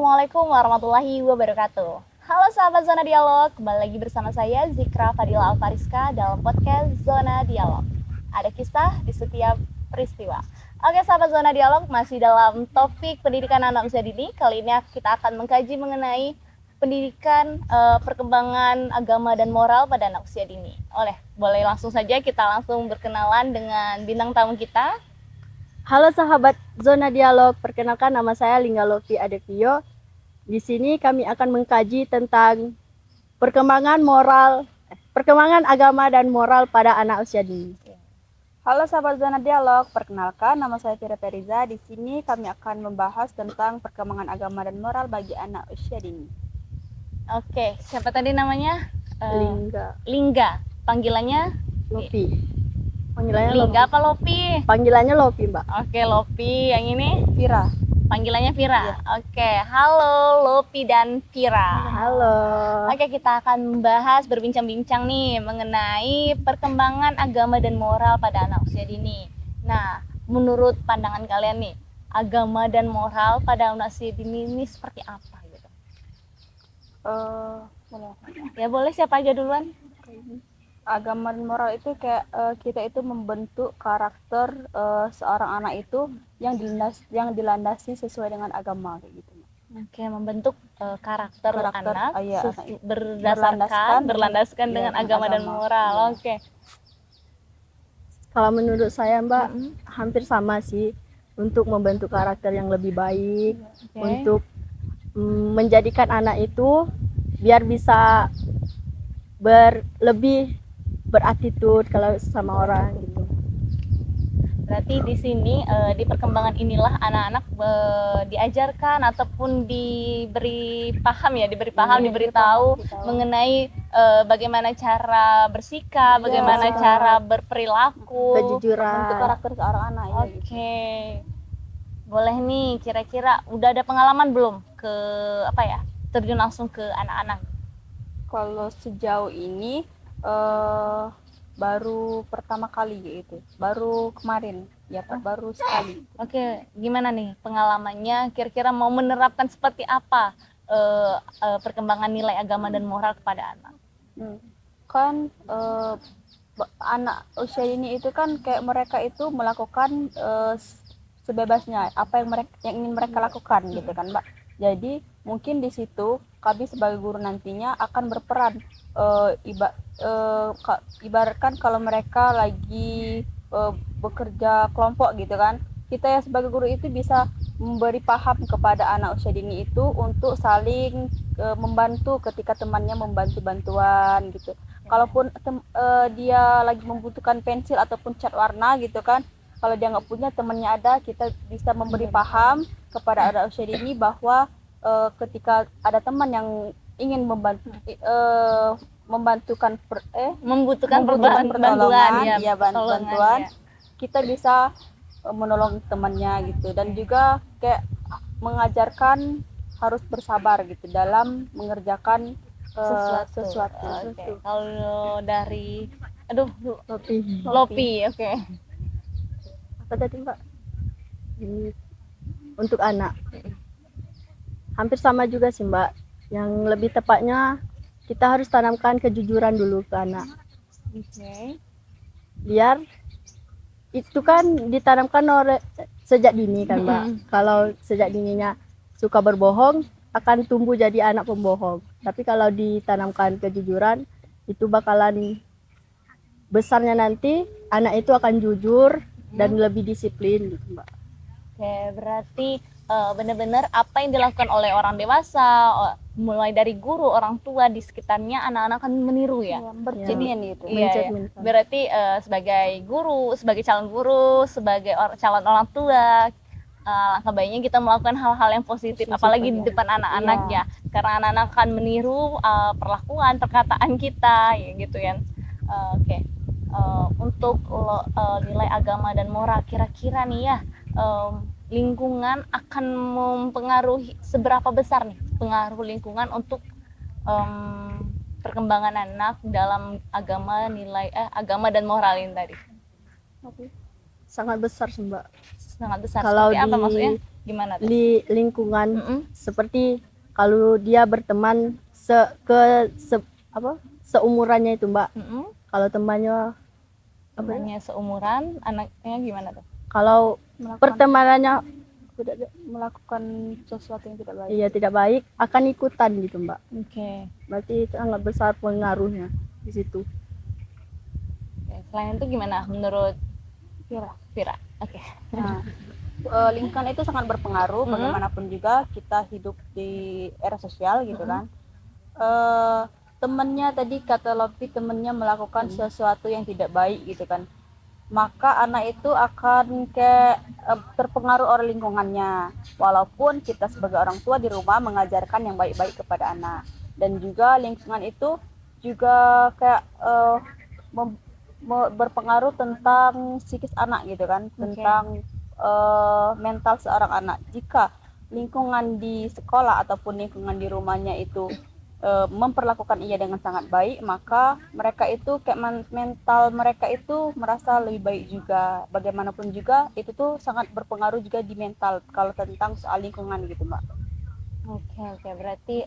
Assalamualaikum warahmatullahi wabarakatuh. Halo sahabat Zona Dialog, kembali lagi bersama saya Zikra Fadila Alfariska dalam podcast Zona Dialog. Ada kisah di setiap peristiwa. Oke sahabat Zona Dialog, masih dalam topik pendidikan anak usia dini. Kali ini kita akan mengkaji mengenai pendidikan perkembangan agama dan moral pada anak usia dini. Boleh langsung saja kita langsung berkenalan dengan bintang tamu kita. Halo sahabat Zona Dialog, perkenalkan nama saya Lingga Lofi Adekio. Di sini kami akan mengkaji tentang perkembangan agama dan moral pada anak usia dini. Halo sahabat Zona Dialog, perkenalkan nama saya Fira Teriza. Di sini kami akan membahas tentang perkembangan agama dan moral bagi anak usia dini. Oke, siapa tadi namanya? Lingga. Panggilannya? Lofi. Panggilannya Lingga apa Lopi? Panggilannya Lofi, Mbak. Oke, Lopi. Yang ini? Vira. Panggilannya Vira. Iya. Oke, halo Lopi dan Vira. Halo. Oke, kita akan membahas berbincang-bincang nih mengenai perkembangan agama dan moral pada anak usia dini. Nah, menurut pandangan kalian nih, agama dan moral pada anak usia dini ini seperti apa gitu? Ya boleh, siapa aja duluan? Agama dan moral itu kayak kita itu membentuk karakter seorang anak itu yang dilandasi sesuai dengan agama kayak gitu. Oke, membentuk karakter anak berlandaskan dengan agama dan moral. Oke. Kalau menurut saya, Mbak, hampir sama sih, untuk membentuk karakter yang lebih baik, untuk menjadikan anak itu biar bisa lebih berattitude kalau sama orang gitu. Berarti di sini di perkembangan inilah anak-anak diajarkan ataupun diberi tahu mengenai bagaimana cara bersikap, bagaimana cara berperilaku, kejujuran, untuk karakter seorang anak. Oke. Boleh nih, kira-kira udah ada pengalaman belum terjun langsung ke anak-anak? Kalau sejauh ini baru pertama kali gitu, baru kemarin ya Pak, baru sekali. Oke, gimana nih pengalamannya? Kira-kira mau menerapkan seperti apa perkembangan nilai agama dan moral kepada anak? Kan anak usia ini itu kan kayak mereka itu melakukan sebebasnya apa yang ingin mereka lakukan gitu kan Mbak. Jadi mungkin di situ kami sebagai guru nantinya akan berperan, ibaratkan kalau mereka lagi bekerja kelompok gitu kan, kita ya sebagai guru itu bisa memberi paham kepada anak usia dini itu untuk saling membantu ketika temannya membantu bantuan gitu. Kalaupun dia lagi membutuhkan pensil ataupun cat warna gitu kan, kalau dia nggak punya, temannya ada, kita bisa memberi paham kepada anak usia dini bahwa ketika ada teman yang ingin membutuhkan pertolongan, bantuan, kita bisa menolong temannya gitu. Dan juga kayak mengajarkan harus bersabar gitu dalam mengerjakan sesuatu. Okay. Kalau dari Lopi, oke. Apa tadi Mbak? Untuk anak hampir sama juga sih Mbak. Yang lebih tepatnya kita harus tanamkan kejujuran dulu ke anak. Biar itu kan ditanamkan sejak dini kan Mbak. Kalau sejak dininya suka berbohong, akan tumbuh jadi anak pembohong. Tapi kalau ditanamkan kejujuran, itu bakalan besarnya nanti anak itu akan jujur dan lebih disiplin gitu Mbak. Oke, berarti benar-benar apa yang dilakukan oleh orang dewasa, mulai dari guru, orang tua di sekitarnya, anak-anak akan meniru ya. Bercermin gitu. Iya. Berarti sebagai guru, sebagai calon guru, sebagai calon orang tua, langkah baiknya kita melakukan hal-hal yang positif, apalagi di depan anak-anak ya. Karena anak-anak akan meniru perlakuan, perkataan kita, ya gitu kan. Oke. Untuk nilai agama dan moral, kira-kira nih ya, lingkungan akan mempengaruhi seberapa besar nih pengaruh lingkungan untuk perkembangan anak dalam agama dan moral ini tadi? Sangat besar sih Mbak. Sangat besar. Kalau seperti apa maksudnya? Gimana tuh? lingkungan Mm-mm. seperti kalau dia berteman seumurannya itu Mbak. Mm-mm. Kalau temannya Temannya seumuran, anaknya gimana tuh? kalau Melakukan pertemanannya melakukan sesuatu yang tidak baik. iya tidak baik akan ikutan gitu Mbak. Oke. Berarti sangat besar pengaruhnya di situ. Oke. Selain itu gimana menurut Kira. Vira? Oke. Nah, lingkungan itu sangat berpengaruh. Mm-mm. Bagaimanapun juga kita hidup di era sosial gitu kan. Temennya tadi kata Lopi, temennya melakukan sesuatu yang tidak baik gitu kan, maka anak itu akan kayak terpengaruh oleh lingkungannya, walaupun kita sebagai orang tua di rumah mengajarkan yang baik-baik kepada anak, dan juga lingkungan itu juga kayak berpengaruh tentang psikis anak gitu kan. Tentang mental seorang anak. Jika lingkungan di sekolah ataupun lingkungan di rumahnya itu memperlakukan ia dengan sangat baik, maka mereka itu kayak mental mereka itu merasa lebih baik juga. Bagaimanapun juga itu tuh sangat berpengaruh juga di mental kalau tentang soal lingkungan gitu Mbak. Oke, berarti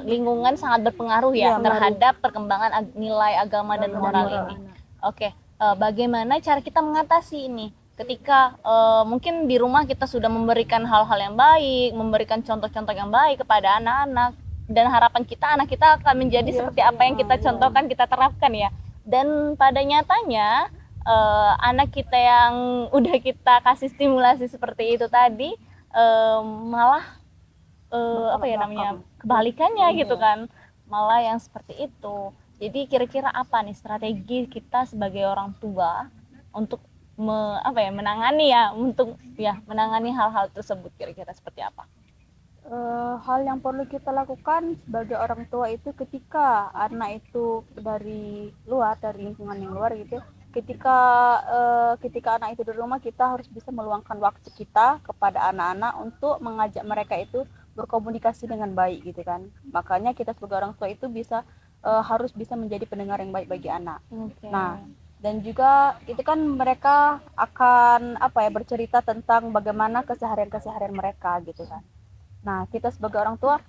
lingkungan sangat berpengaruh ya Iya, terhadap perkembangan nilai agama dan moral ini. Oke, bagaimana cara kita mengatasi ini? Ketika mungkin di rumah kita sudah memberikan hal-hal yang baik, memberikan contoh-contoh yang baik kepada anak-anak, dan harapan kita anak kita akan menjadi seperti apa yang kita contohkan, kita terapkan ya. Dan pada nyatanya anak kita yang udah kita kasih stimulasi seperti itu tadi malah apa ya namanya, kebalikannya gitu kan, malah yang seperti itu. Jadi kira-kira apa nih strategi kita sebagai orang tua untuk menangani menangani hal-hal tersebut, kira-kira seperti apa? Hal yang perlu kita lakukan sebagai orang tua itu ketika anak itu dari luar, dari lingkungan yang luar gitu, ketika anak itu di rumah, kita harus bisa meluangkan waktu kita kepada anak-anak untuk mengajak mereka itu berkomunikasi dengan baik gitu kan. Makanya kita sebagai orang tua itu harus bisa menjadi pendengar yang baik bagi anak. Okay. Nah, dan juga itu kan mereka akan bercerita tentang bagaimana keseharian mereka gitu kan. Nah, kita sebagai orang tua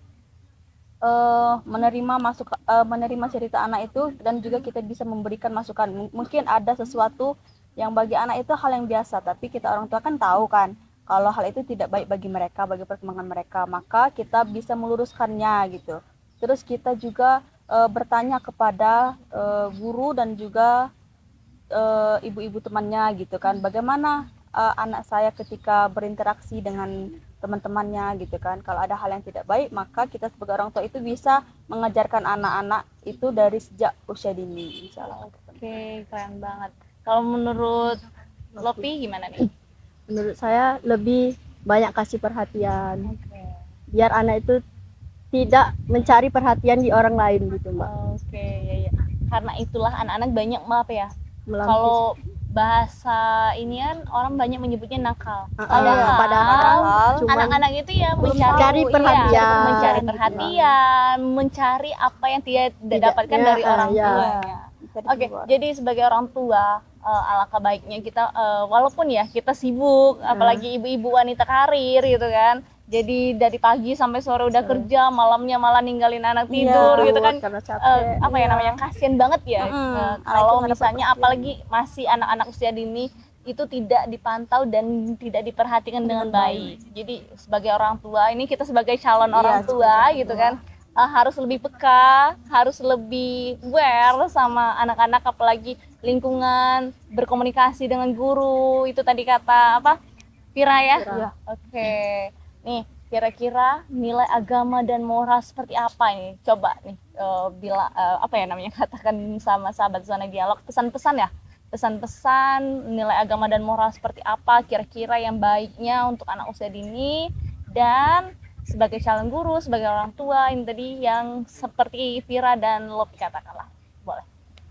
menerima cerita anak itu, dan juga kita bisa memberikan masukan. Mungkin ada sesuatu yang bagi anak itu hal yang biasa, tapi kita orang tua kan tahu kan kalau hal itu tidak baik bagi mereka, bagi perkembangan mereka, maka kita bisa meluruskannya gitu. Terus kita juga bertanya kepada guru dan juga ibu-ibu temannya gitu kan, bagaimana anak saya ketika berinteraksi dengan teman-temannya gitu kan. Kalau ada hal yang tidak baik, maka kita sebagai orang tua itu bisa mengajarkan anak-anak itu dari sejak usia dini, insyaallah. Oke, keren banget. Kalau menurut Lopi gimana nih? Menurut saya lebih banyak kasih perhatian. Biar anak itu tidak mencari perhatian di orang lain gitu Mbak. Oke, ya. Karena itulah anak-anak banyak Melampis. Kalau bahasa inian orang banyak menyebutnya nakal. Padahal anak-anak itu ya mencari perhatian, mencari apa yang tidak dapatkan dari orang tuanya. Oke, jadi sebagai orang tua alangkah baiknya kita walaupun ya kita sibuk, apalagi ibu-ibu wanita karir gitu kan. Jadi dari pagi sampai sore udah kerja, malamnya malah ninggalin anak tidur gitu kan. Kasian banget ya kalau misalnya apalagi masih anak-anak usia dini itu tidak dipantau dan tidak diperhatikan dengan baik. Jadi sebagai orang tua, ini kita sebagai calon orang tua gitu kan, harus lebih peka, harus lebih aware sama anak-anak, apalagi lingkungan, berkomunikasi dengan guru. Itu tadi kata Vira ya? Oke. Nih, kira-kira nilai agama dan moral seperti apa nih? Coba nih katakan sama sahabat Zona Dialog, pesan-pesan ya. Pesan-pesan nilai agama dan moral seperti apa kira-kira yang baiknya untuk anak usia dini, dan sebagai calon guru, sebagai orang tua ini tadi yang seperti Vira dan Lopi katakanlah. Boleh.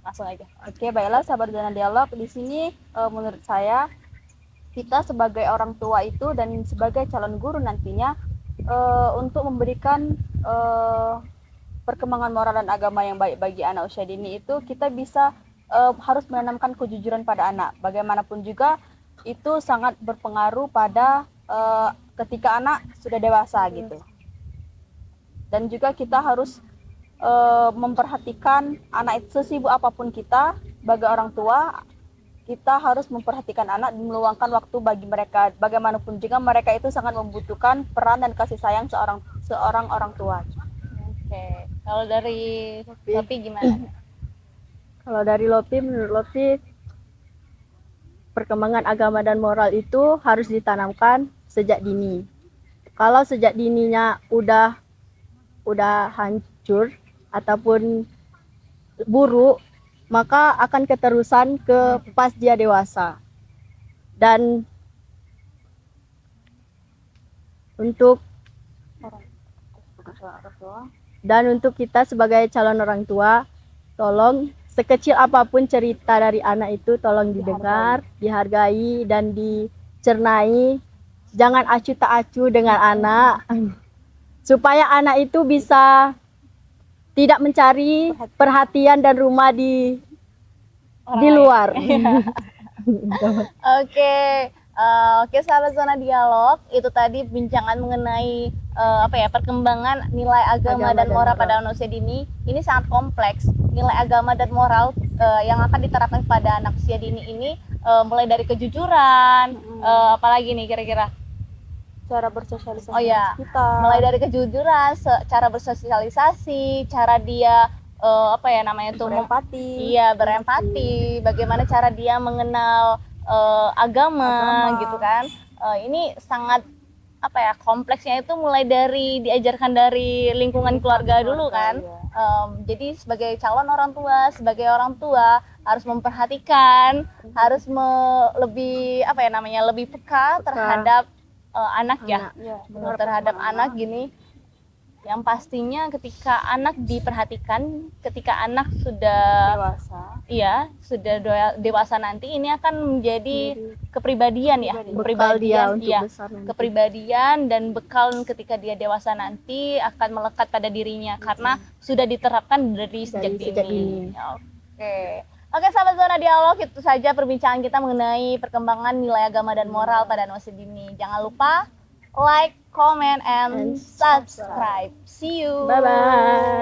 Langsung aja. Oke, baiklah sahabat Zona Dialog, di sini menurut saya kita sebagai orang tua itu dan sebagai calon guru nantinya untuk memberikan perkembangan moral dan agama yang baik bagi anak usia dini itu, kita bisa harus menanamkan kejujuran pada anak. Bagaimanapun juga itu sangat berpengaruh pada ketika anak sudah dewasa gitu. Dan juga kita harus memperhatikan anak itu, sesibuk apapun kita sebagai orang tua, kita harus memperhatikan anak dan meluangkan waktu bagi mereka. Bagaimanapun juga mereka itu sangat membutuhkan peran dan kasih sayang seorang orang tua. Oke. Kalau dari Lopi gimana? Kalau dari Lopi, menurut Lopi, perkembangan agama dan moral itu harus ditanamkan sejak dini. Kalau sejak dininya udah hancur ataupun buruk, maka akan keterusan ke pas dia dewasa. Dan untuk kita sebagai calon orang tua, tolong sekecil apapun cerita dari anak itu tolong didengar, dihargai dan dicernai. Jangan acuh tak acuh dengan anak, supaya anak itu bisa tidak mencari perhatian dan rumah di luar. Oke, oke sahabat Zona Dialog, itu tadi bincangan mengenai perkembangan nilai agama dan moral pada usia dini. Ini sangat kompleks. Nilai agama dan moral yang akan diterapkan pada anak usia dini ini mulai dari kejujuran, apalagi nih kira-kira? Cara bersosialisasi kita. Mulai dari kejujuran, cara bersosialisasi, cara dia berempati. Iya, berempati. Bagaimana cara dia mengenal agama gitu kan. Ini sangat kompleksnya itu mulai dari diajarkan dari lingkungan keluarga dulu kan. Jadi sebagai calon orang tua, sebagai orang tua harus memperhatikan, harus lebih lebih peka terhadap anak ya, terhadap anak gini. Yang pastinya ketika anak diperhatikan, ketika anak sudah dewasa nanti, ini akan menjadi kepribadian ya, kepribadian dan bekal ketika dia dewasa nanti akan melekat pada dirinya karena sudah diterapkan dari sejak dini. Oke, sahabat Zona Dialog, itu saja perbincangan kita mengenai perkembangan nilai agama dan moral pada usia dini. Jangan lupa like, comment, and subscribe. See you. Bye-bye.